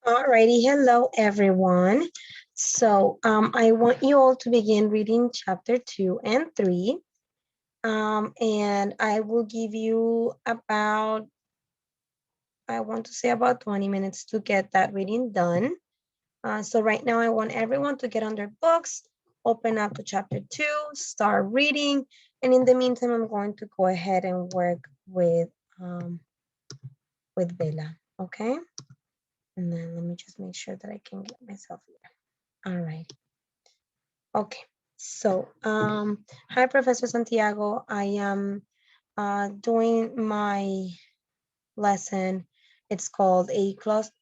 Alrighty, hello everyone. So I want you all to begin reading chapter 2 and 3. And I will give you about, I want to say about 20 minutes to get that reading done. So right now I want everyone to get on their books, open up to chapter 2, start reading. And in the meantime, I'm going to go ahead and work with Bella, okay? And then let me just make sure that I can get myself here. All right. Okay. So, hi, Professor Santiago. I am doing my lesson. It's called A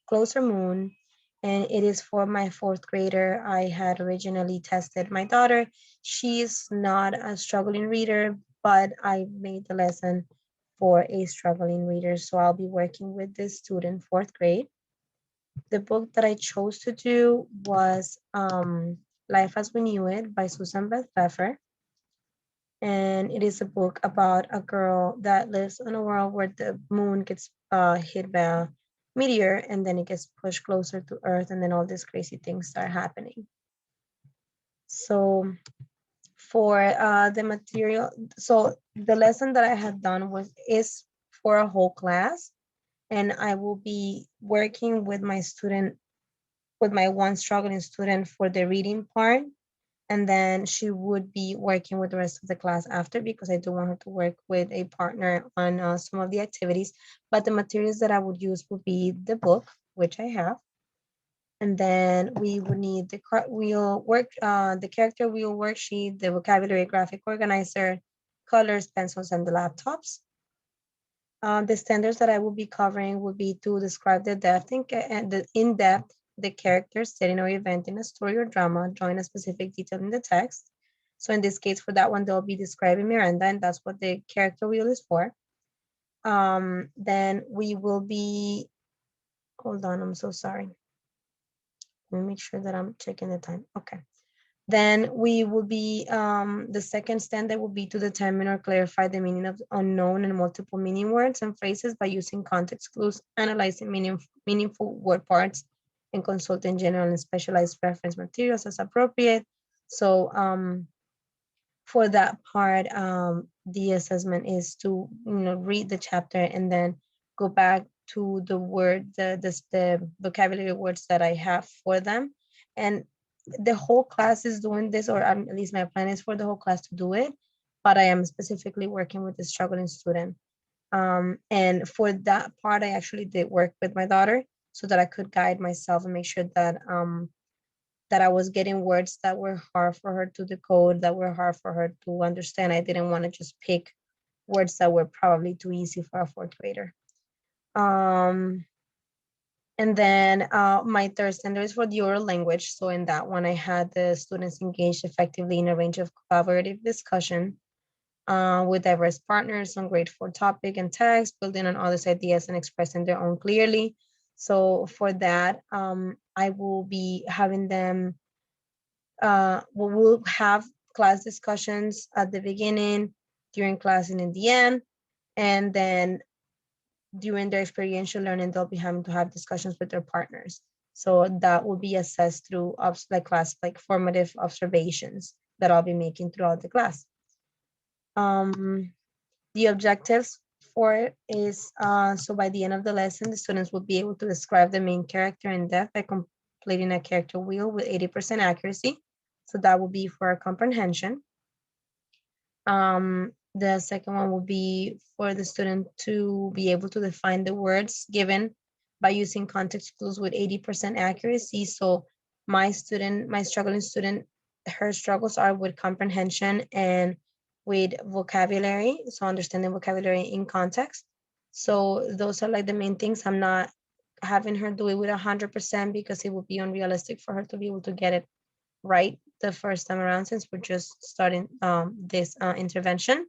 Closer Moon, and it is for my fourth grader. I had originally tested my daughter. She's not a struggling reader, but I made the lesson for a struggling reader. So I'll be working with this student, fourth grade. The book that I chose to do was Life as We Knew It by Susan Beth Pfeffer. And it is a book about a girl that lives in a world where the moon gets hit by a meteor and then it gets pushed closer to Earth and then all these crazy things start happening. So for the material, so the lesson that I had done is for a whole class, and I will be working with my student, with my one struggling student for the reading part, and then she would be working with the rest of the class after, because I do want her to work with a partner on some of the activities. But the materials that I would use would be the book, which I have, and then we would need the the character wheel worksheet, the vocabulary graphic organizer, colors, pencils, and the laptops. The standards that I will be covering would be to describe the depth and the in-depth the character, setting, or event in a story or drama, drawing a specific detail in the text. So in this case, for that one, they'll be describing Miranda, and that's what the character wheel is for. Then we will be, hold on, I'm so sorry. Let me make sure that I'm checking the time. Okay. Then we will be, the second standard will be to determine or clarify the meaning of unknown and multiple meaning words and phrases by using context clues, analyzing meaningful word parts, and consulting general and specialized reference materials as appropriate. So for that part, the assessment is to read the chapter and then go back to the vocabulary words that I have for them. And the whole class is doing this, or at least my plan is for the whole class to do it, but I am specifically working with the struggling student. And for that part, I actually did work with my daughter so that I could guide myself and make sure that I was getting words that were hard for her to decode, that were hard for her to understand. I didn't want to just pick words that were probably too easy for a fourth grader. And then my third standard is for the oral language. So in that one, I had the students engaged effectively in a range of collaborative discussion with diverse partners on grade 4 topic and text, building on others' ideas and expressing their own clearly. So for that, I will be having them, we'll have class discussions at the beginning, during class, and in the end. And then during their experiential learning, they'll be having to have discussions with their partners. So that will be assessed through like formative observations that I'll be making throughout the class. The objectives for it is, so by the end of the lesson, the students will be able to describe the main character in depth by completing a character wheel with 80% accuracy. So that will be for comprehension. The second one will be for the student to be able to define the words given by using context clues with 80% accuracy. So my struggling student, her struggles are with comprehension and with vocabulary. So understanding vocabulary in context. So those are like the main things. I'm not having her do it with 100% because it would be unrealistic for her to be able to get it right the first time around, since we're just starting this intervention.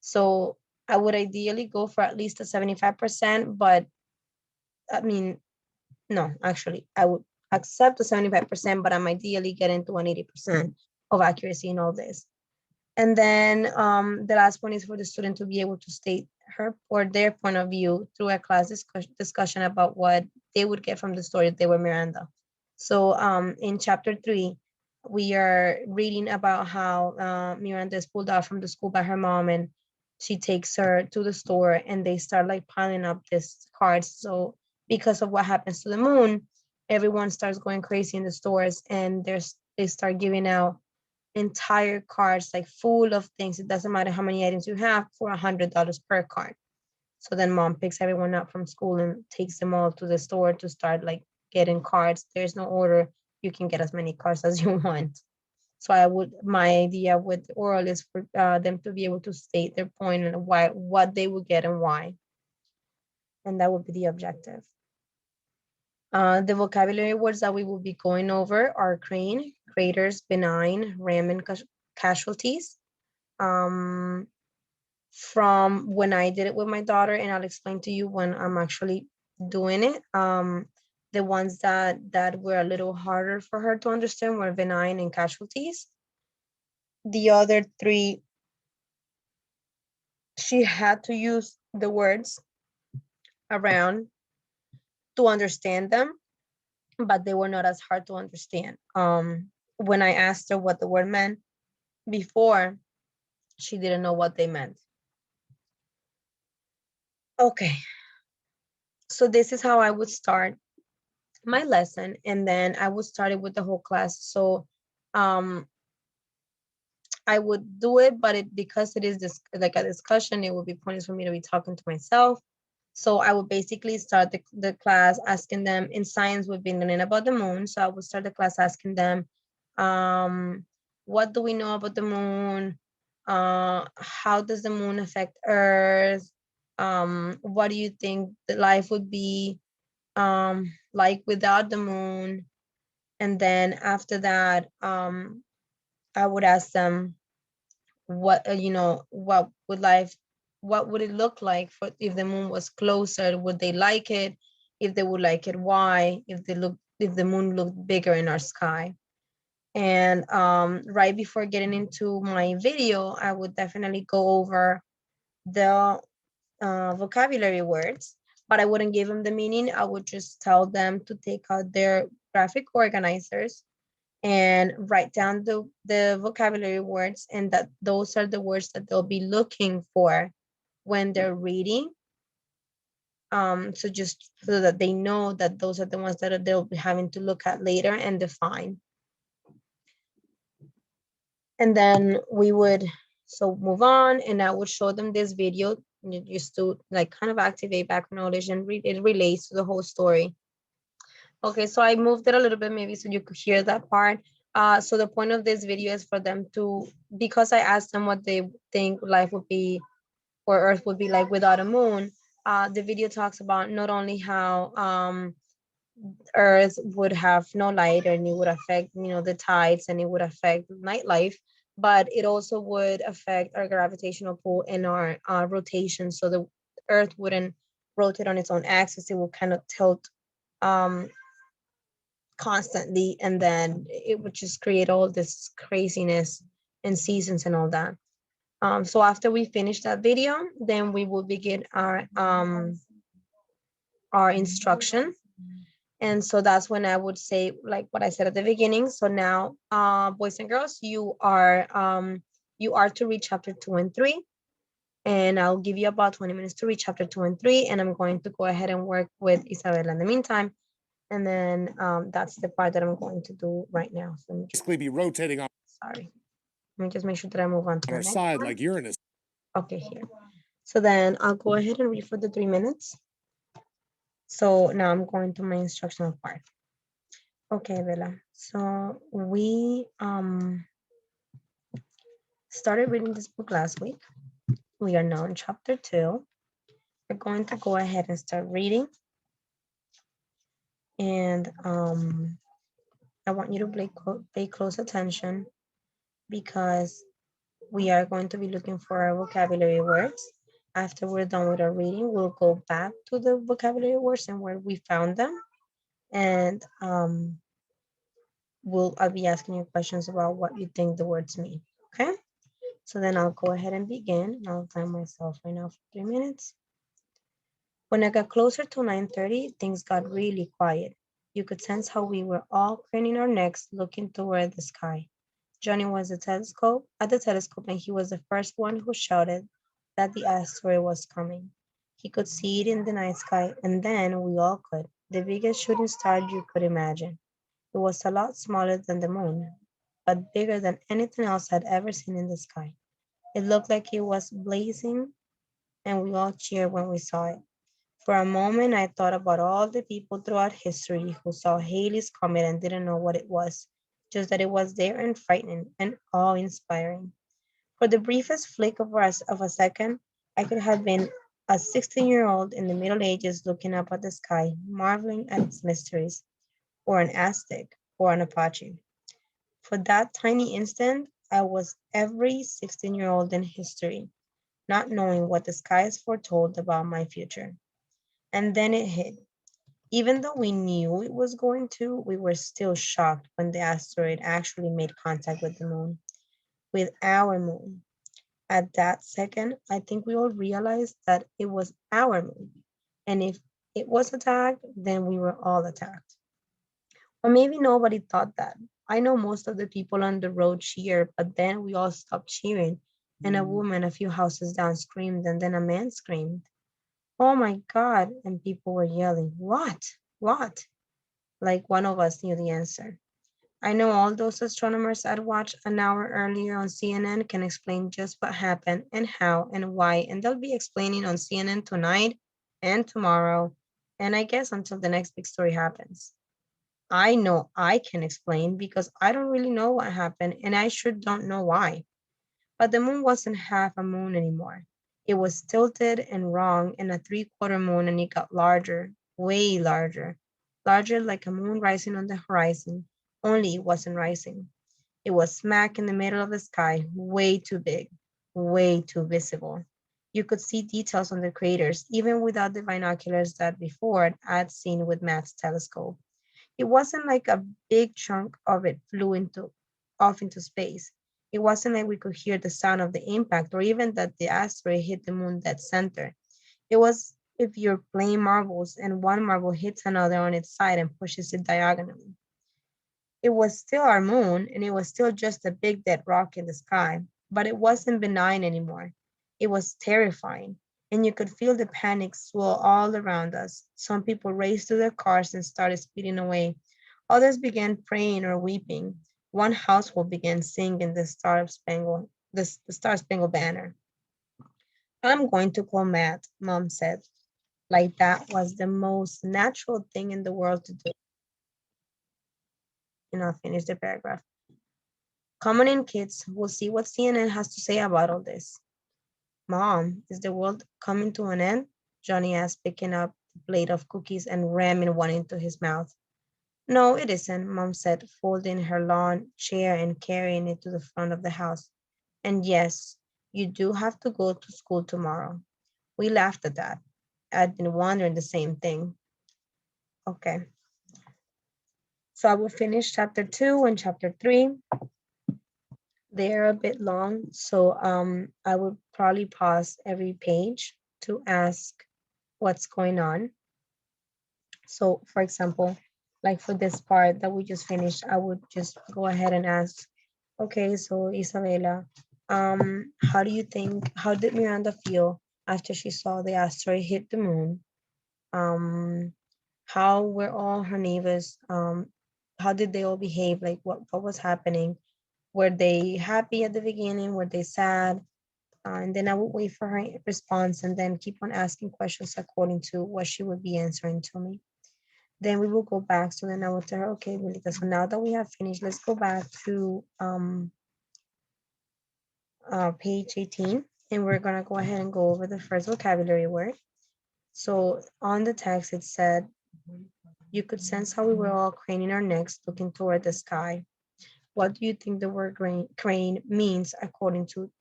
So I would ideally go for at least a 75%, but I mean, no, actually, I would accept the 75%, but I'm ideally getting to an 80% of accuracy in all this. And then the last one is for the student to be able to state her or their point of view through a class discussion about what they would get from the story if they were Miranda. So in chapter 3, we are reading about how Miranda is pulled out from the school by her mom, and she takes her to the store, and they start like piling up these cards. So because of what happens to the moon, everyone starts going crazy in the stores, and they start giving out entire cards like full of things. It doesn't matter how many items you have, for $100 per card. So then mom picks everyone up from school and takes them all to the store to start like getting cards. There's no order. You can get as many cards as you want. So my idea with oral is for them to be able to state their point and what they would get and why. And that would be the objective. The vocabulary words that we will be going over are crane, craters, benign, ram, and casualties. From when I did it with my daughter, and I'll explain to you when I'm actually doing it. The ones that were a little harder for her to understand were benign and casualties. The other three, she had to use the words around to understand them, but they were not as hard to understand. When I asked her what the word meant before, she didn't know what they meant. Okay, so this is how I would start my lesson, and then I would start it with the whole class. So I would do it, but because it is this like a discussion, it would be pointless for me to be talking to myself. So I would basically start the class asking them. In science, we've been learning about the moon, so I would start the class asking them, what do we know about the moon? How does the moon affect Earth? What do you think the life would be like without the moon? And then after that, I would ask them what what would it look like for if the moon was closer? Would they like it? If they would like it, why? If the moon looked bigger in our sky. And right before getting into my video, I would definitely go over the vocabulary words, but I wouldn't give them the meaning. I would just tell them to take out their graphic organizers and write down the vocabulary words, and that those are the words that they'll be looking for when they're reading. So just so that they know that those are the ones that they'll be having to look at later and define. And then we would move on, and I would show them this video just to like kind of activate background knowledge, and it relates to the whole story. Okay, so I moved it a little bit maybe so you could hear that part. So the point of this video is for them to, because I asked them what they think life would be or Earth would be like without a moon, the video talks about not only how Earth would have no light and it would affect, the tides, and it would affect nightlife, but it also would affect our gravitational pull and our rotation. So the Earth wouldn't rotate on its own axis. It will kind of tilt constantly, and then it would just create all this craziness and seasons and all that. So after we finish that video, then we will begin our instruction. And so that's when I would say, like what I said at the beginning. So now, boys and girls, you are to read chapter 2 and 3. And I'll give you about 20 minutes to read chapter 2 and 3. And I'm going to go ahead and work with Isabella in the meantime. And then that's the part that I'm going to do right now. So basically be rotating on sorry. Let me just make sure that I move on to our the next side one. like Uranus. Okay, here. So then I'll go ahead and read for the 3 minutes. So now I'm going to my instructional part. Okay, Bella. So we started reading this book last week. We are now in chapter 2. We're going to go ahead and start reading. And I want you to pay close attention, because we are going to be looking for our vocabulary words. After we're done with our reading, we'll go back to the vocabulary words and where we found them. And I'll be asking you questions about what you think the words mean, okay? So then I'll go ahead and begin. I'll time myself right now for 3 minutes. When I got closer to 9:30, things got really quiet. You could sense how we were all craning our necks, looking toward the sky. Johnny was at the telescope, and he was the first one who shouted that the asteroid was coming. He could see it in the night sky, and then we all could. The biggest shooting star you could imagine. It was a lot smaller than the moon, but bigger than anything else I'd ever seen in the sky. It looked like it was blazing, and we all cheered when we saw it. For a moment, I thought about all the people throughout history who saw Halley's Comet and didn't know what it was, just that it was there and frightening and awe-inspiring. For the briefest flick of a second, I could have been a 16-year-old in the Middle Ages looking up at the sky, marveling at its mysteries, or an Aztec, or an Apache. For that tiny instant, I was every 16-year-old in history, not knowing what the skies foretold about my future. And then it hit. Even though we knew it was going to, we were still shocked when the asteroid actually made contact with the moon, with our moon. At that second, I think we all realized that it was our moon. And if it was attacked, then we were all attacked. Or maybe nobody thought that. I know most of the people on the road cheered, but then we all stopped cheering, and a woman a few houses down screamed, and then a man screamed, "Oh my God!" And people were yelling, "What? What?" Like one of us knew the answer. I know all those astronomers I'd watched an hour earlier on CNN can explain just what happened and how and why, and they'll be explaining on CNN tonight and tomorrow, and I guess until the next big story happens. I know I can explain because I don't really know what happened, and I sure don't know why. But the moon wasn't half a moon anymore. It was tilted and wrong and a three-quarter moon, and it got larger, way larger, larger like a moon rising on the horizon, only it wasn't rising. It was smack in the middle of the sky, way too big, way too visible. You could see details on the craters, even without the binoculars that before I'd seen with Matt's telescope. It wasn't like a big chunk of it flew into off into space. It wasn't like we could hear the sound of the impact or even that the asteroid hit the moon dead center. It was if you're playing marbles and one marble hits another on its side and pushes it diagonally. It was still our moon and it was still just a big dead rock in the sky, but it wasn't benign anymore. It was terrifying, and you could feel the panic swell all around us. Some people raced to their cars and started speeding away. Others began praying or weeping. One household began singing the Star Spangled Banner. I'm going to call Matt, Mom said, like that was the most natural thing in the world to do. Finish the paragraph. Come on in, kids. We'll see what CNN has to say about all this. Mom, is the world coming to an end? Johnny asked, picking up the plate of cookies and ramming one into his mouth. No, it isn't, Mom said, folding her lawn chair and carrying it to the front of the house. And yes, you do have to go to school tomorrow. We laughed at that. I'd been wondering the same thing. Okay, so I will finish chapter 2 and chapter 3. They're a bit long, so I would probably pause every page to ask what's going on. So for example, like for this part that we just finished, I would just go ahead and ask, okay, so Isabella, how did Miranda feel after she saw the asteroid hit the moon? Um, how were all her neighbors? How did they all behave? Like what was happening? Were they happy at the beginning? Were they sad? And then I would wait for her response and then keep on asking questions according to what she would be answering to me. Then we will go back. So then I will tell her, okay, Melita, so now that we have finished, let's go back to page 18. And we're gonna go ahead and go over the first vocabulary word. So on the text, it said, you could sense how we were all craning our necks, looking toward the sky. What do you think the word crane means according to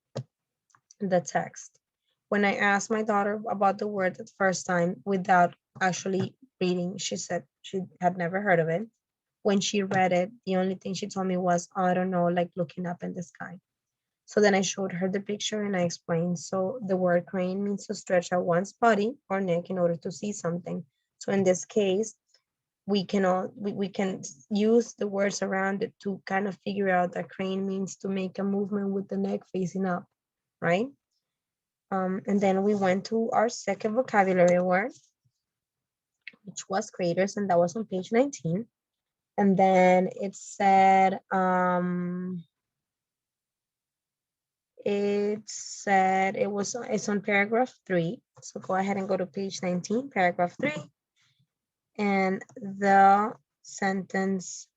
the text? When I asked my daughter about the word the first time without actually reading, she said she had never heard of it. When she read it, the only thing she told me was, oh, I don't know, like looking up in the sky. So then I showed her the picture and I explained. So the word crane means to stretch out one's body or neck in order to see something. So in this case, we can use the words around it to kind of figure out that crane means to make a movement with the neck facing up, right? And then we went to our second vocabulary word, which was craters, and that was on page 19. And then it's on paragraph 3. So go ahead and go to page 19, paragraph 3. And the sentence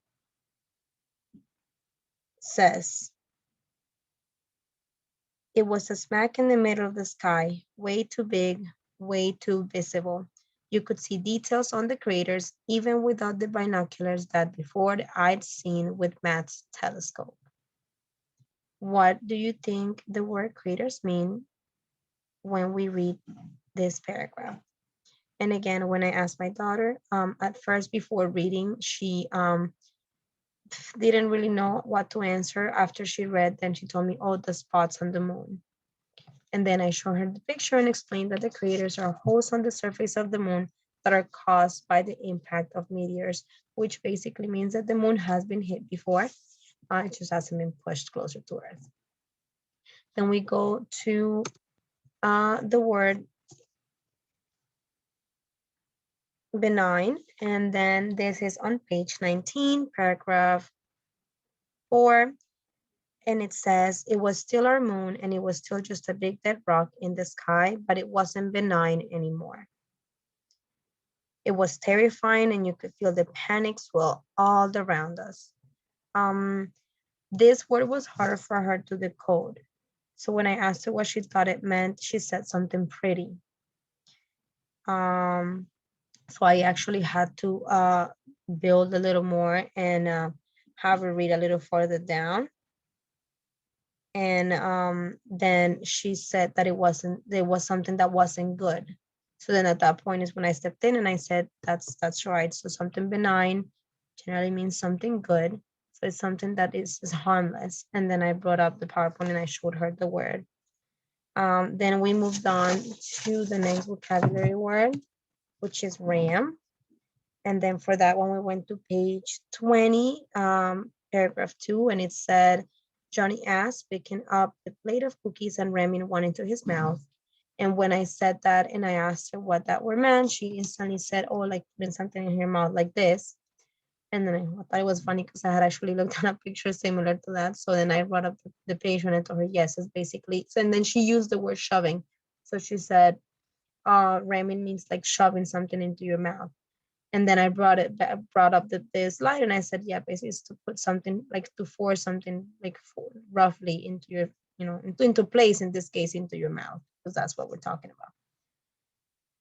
says, it was a smack in the middle of the sky, way too big, way too visible. You could see details on the craters even without the binoculars that before I'd seen with Matt's telescope. What do you think the word craters mean when we read this paragraph? And again, when I asked my daughter, at first before reading, she didn't really know what to answer. After she read, then she told me, oh, the spots on the moon. And then I showed her the picture and explained that the craters are holes on the surface of the moon that are caused by the impact of meteors, which basically means that the moon has been hit before. It just hasn't been pushed closer to Earth. Then we go to the word benign, and then this is on page 19, paragraph 4. And it says, it was still our moon and it was still just a big dead rock in the sky, but it wasn't benign anymore. It was terrifying and you could feel the panic swell all around us. This word was hard for her to decode. So when I asked her what she thought it meant, she said something pretty. So I actually had to build a little more and have her read a little further down. And then she said that there was something that wasn't good. So then at that point is when I stepped in and I said, that's right. So something benign generally means something good. So it's something that is harmless. And then I brought up the PowerPoint and I showed her the word. Then we moved on to the next vocabulary word, which is RAM. And then for that one, we went to page 20, paragraph 2, and it said, Johnny asked, picking up the plate of cookies and ramming one into his mouth. And when I said that and I asked her what that word meant, she instantly said, oh, like putting something in her mouth like this. And then I thought it was funny because I had actually looked at a picture similar to that. So then I brought up the page and I told her, yes, it's basically, so, and then she used the word shoving. So she said, ramming means like shoving something into your mouth. And then I brought up the slide and I said, yeah, basically it's to put something like to force something like roughly into your, into place, in this case, into your mouth, because that's what we're talking about.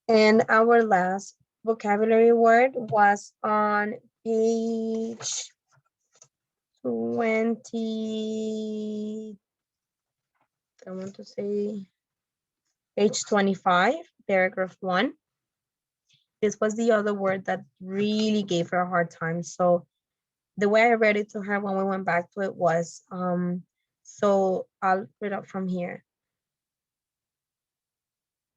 And our last vocabulary word was on page 20, I want to say page 25, paragraph 1. This was the other word that really gave her a hard time. So the way I read it to her when we went back to it was, so I'll read up from here.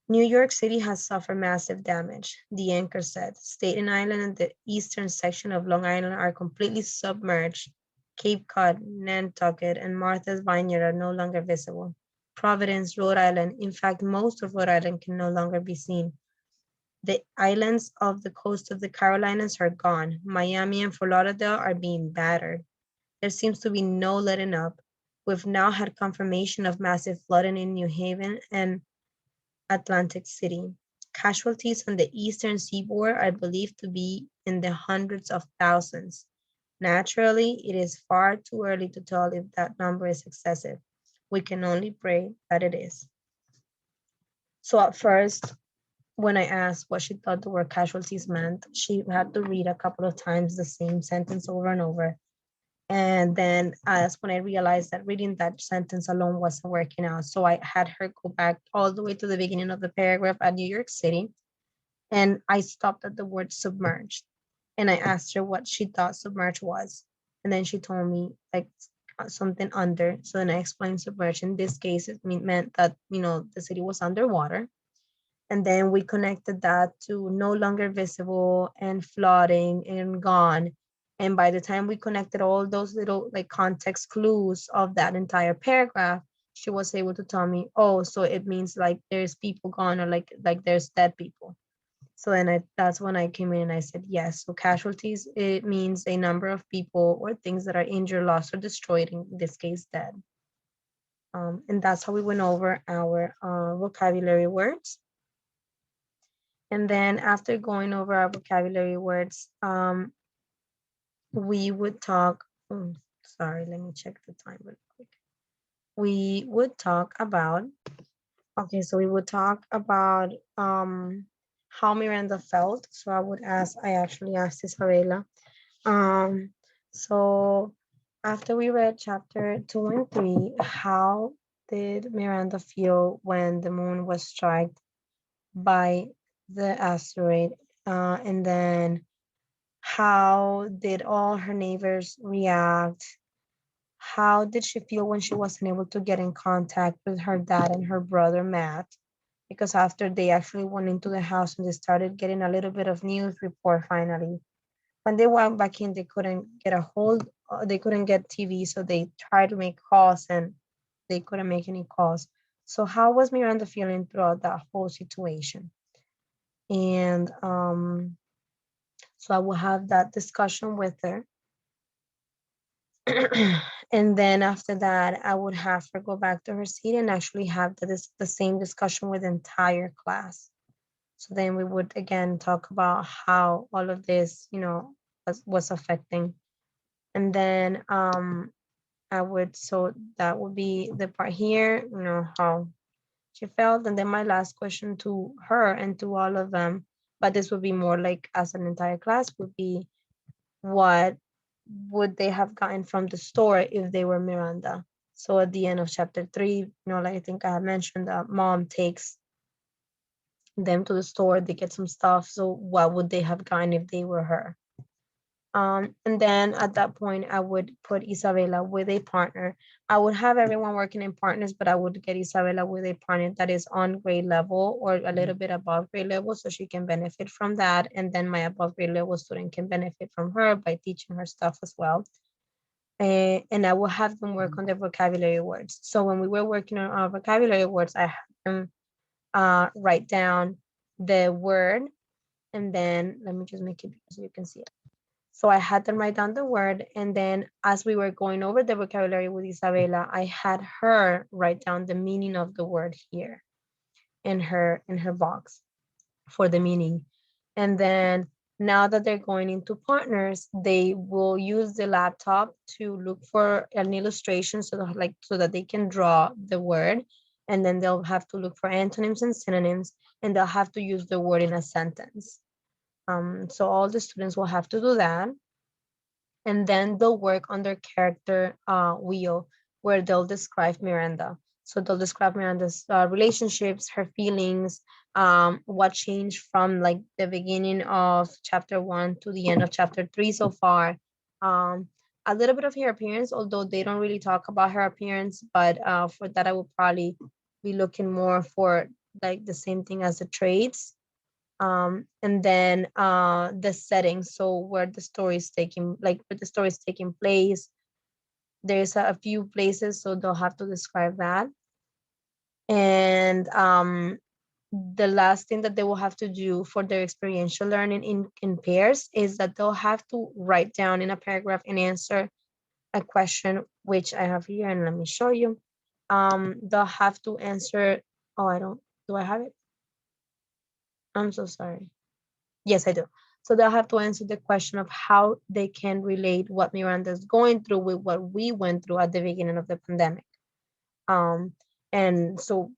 New York City has suffered massive damage, the anchor said. Staten Island and the eastern section of Long Island are completely submerged. Cape Cod, Nantucket, and Martha's Vineyard are no longer visible. Providence, Rhode Island, in fact, most of Rhode Island can no longer be seen. The islands of the coast of the Carolinas are gone. Miami and Fort Lauderdale are being battered. There seems to be no letting up. We've now had confirmation of massive flooding in New Haven and Atlantic City. Casualties on the eastern seaboard are believed to be in the hundreds of thousands. Naturally, it is far too early to tell if that number is excessive. We can only pray that it is. So at first, when I asked what she thought the word casualties meant, she had to read a couple of times the same sentence over and over. And then that's when I realized that reading that sentence alone wasn't working out. So I had her go back all the way to the beginning of the paragraph at New York City. And I stopped at the word submerged. And I asked her what she thought submerged was. And then she told me, like, something under. So then I explained submerged. In this case, it meant that, the city was underwater. And then we connected that to no longer visible and flooding and gone. And by the time we connected all those little like context clues of that entire paragraph, she was able to tell me, oh, so it means like there's people gone, or like there's dead people. So then that's when I came in and I said, yes. So casualties, it means a number of people or things that are injured, lost, or destroyed, in this case, dead. And that's how we went over our vocabulary words. And then after going over our vocabulary words, we would talk, sorry, let me check the time real quick. We would talk about, okay, so we would talk about how Miranda felt. So I actually asked Isabella. So after we read chapter 2 and 3, how did Miranda feel when the moon was struck by the asteroid? And then how did all her neighbors react? How did she feel when she wasn't able to get in contact with her dad and her brother Matt? Because after they actually went into the house and they started getting a little bit of news report finally. When they went back in, they couldn't get a hold, they couldn't get TV, so they tried to make calls and they couldn't make any calls. So how was Miranda feeling throughout that whole situation? And so I will have that discussion with her. And then after that, I would have her go back to her seat and actually have the same discussion with the entire class. So then we would again talk about how all of this, was affecting. And then so that would be the part here, how she felt. And then my last question to her and to all of them, but this would be more like as an entire class, would be, what would they have gotten from the store if they were Miranda? So at the end of chapter 3, like I think I have mentioned, that mom takes them to the store, they get some stuff. So what would they have gotten if they were her? And then at that point, I would put Isabella with a partner. I would have everyone working in partners, but I would get Isabella with a partner that is on grade level or a little bit above grade level, so she can benefit from that. And then my above grade level student can benefit from her by teaching her stuff as well. And I will have them work on their vocabulary words. So when we were working on our vocabulary words, I had them write down the word, and then let me just make it bigger so you can see it. So I had them write down the word, and then as we were going over the vocabulary with Isabella, I had her write down the meaning of the word here in her box for the meaning. And then now that they're going into partners, they will use the laptop to look for an illustration so that they can draw the word, and then they'll have to look for antonyms and synonyms, and they'll have to use the word in a sentence. So all the students will have to do that, and then they'll work on their character wheel, where they'll describe Miranda. So they'll describe Miranda's relationships, her feelings, what changed from like the beginning of chapter 1 to the end of chapter 3 so far. Um, a little bit of her appearance, although they don't really talk about her appearance, but for that I will probably be looking more for like the same thing as the traits. And then the setting, so where the story is taking place. There's a few places, so they'll have to describe that. And the last thing that they will have to do for their experiential learning in pairs is that they'll have to write down in a paragraph and answer a question, which I have here, and let me show you. They'll have to answer, do I have it? I'm so sorry. Yes, I do. So they'll have to answer the question of how they can relate what Miranda's going through with what we went through at the beginning of the pandemic. And so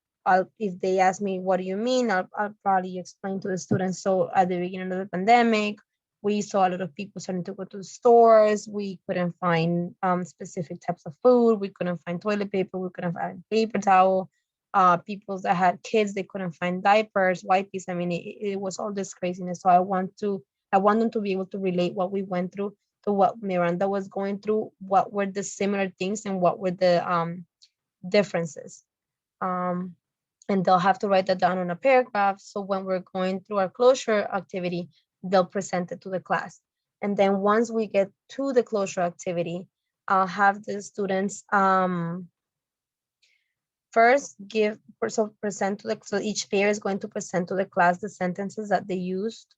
if they ask me, what do you mean? I'll probably explain to the students. So at the beginning of the pandemic, we saw a lot of people starting to go to the stores. We couldn't find specific types of food. We couldn't find toilet paper. We couldn't find paper towel. People that had kids, they couldn't find diapers, wipes. I mean, it was all this craziness. So I want them to be able to relate what we went through to what Miranda was going through, what were the similar things and what were the differences. And they'll have to write that down on a paragraph. So when we're going through our closure activity, they'll present it to the class. And then once we get to the closure activity, I'll have the students first present to the, so each pair is going to present to the class the sentences that they used,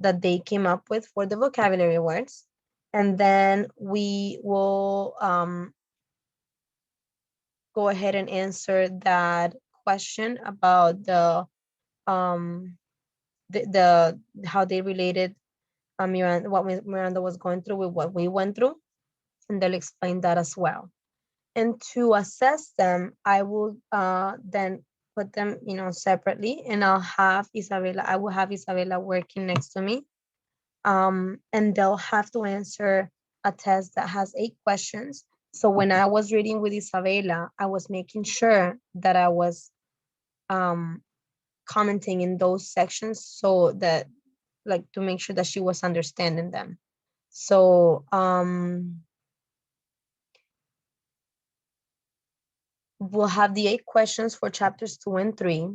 that they came up with for the vocabulary words. And then we will go ahead and answer that question about the how they related Miranda, what Miranda was going through with what we went through, and they'll explain that as well. And to assess them, I will then put them, separately, and I will have Isabella working next to me, and they'll have to answer a test that has 8 questions. So when I was reading with Isabella, I was making sure that I was commenting in those sections, so that, like, to make sure that she was understanding them. So we'll have the 8 questions for chapters 2 and 3,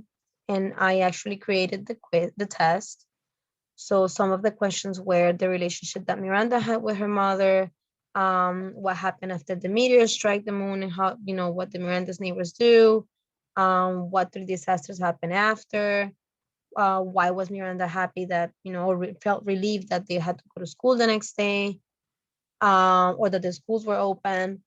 and I actually created the test. So some of the questions were the relationship that Miranda had with her mother, what happened after the meteor strike the moon, and how, what the Miranda's neighbors do, what 3 disasters happened after, why was Miranda happy that, or felt relieved that they had to go to school the next day, or that the schools were open,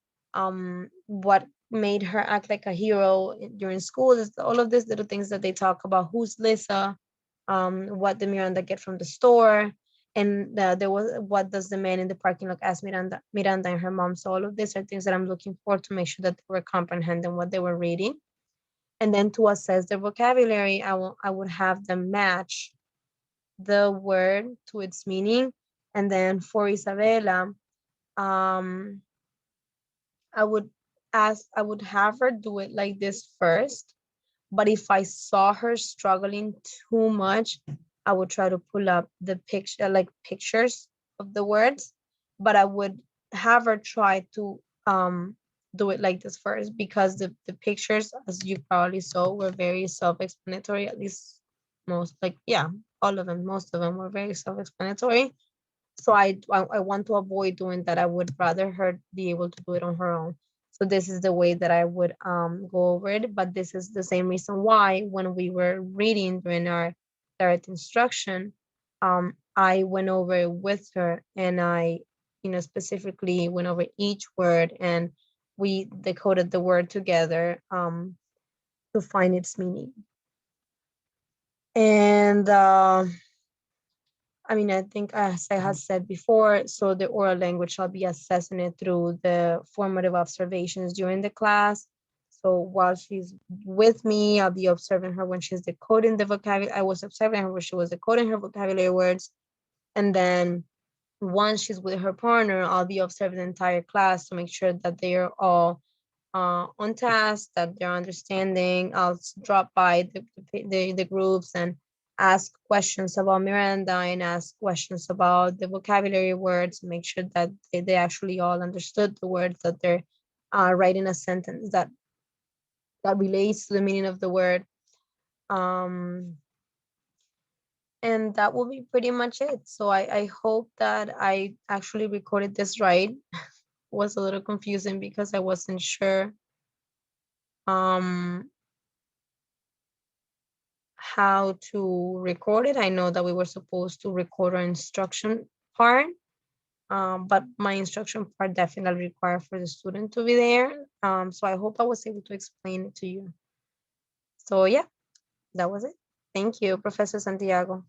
what made her act like a hero during school. Is all of these little things that they talk about. Who's Lisa? What did Miranda get from the store? And there was, what does the man in the parking lot ask Miranda and her mom? So all of these are things that I'm looking for to make sure that they were comprehending what they were reading. And then to assess their vocabulary, I would have them match the word to its meaning. And then for Isabella, I would have her do it like this first. But if I saw her struggling too much, I would try to pull up the picture, like pictures of the words. But I would have her try to do it like this first, because the pictures, as you probably saw, were very self-explanatory. At least most, like, yeah, all of them, most of them were very self-explanatory. So I want to avoid doing that. I would rather her be able to do it on her own. So this is the way that I would go over it. But this is the same reason why when we were reading during our direct instruction, I went over it with her, and I, specifically went over each word, and we decoded the word together to find its meaning. And I think, as I have said before, so the oral language, I'll be assessing it through the formative observations during the class. So while she's with me, I'll be observing her when she's decoding the vocabulary. I was observing her when she was decoding her vocabulary words. And then once she's with her partner, I'll be observing the entire class to make sure that they are all on task, that they're understanding. I'll drop by the groups and ask questions about Miranda and ask questions about the vocabulary words, make sure that they actually all understood the words, that they're writing a sentence that relates to the meaning of the word. And that will be pretty much it. So I hope that I actually recorded this right. It was a little confusing because I wasn't sure how to record it. I know that we were supposed to record our instruction part, but my instruction part definitely required for the student to be there. So I hope I was able to explain it to you. So yeah, that was it. Thank you, Professor Santiago.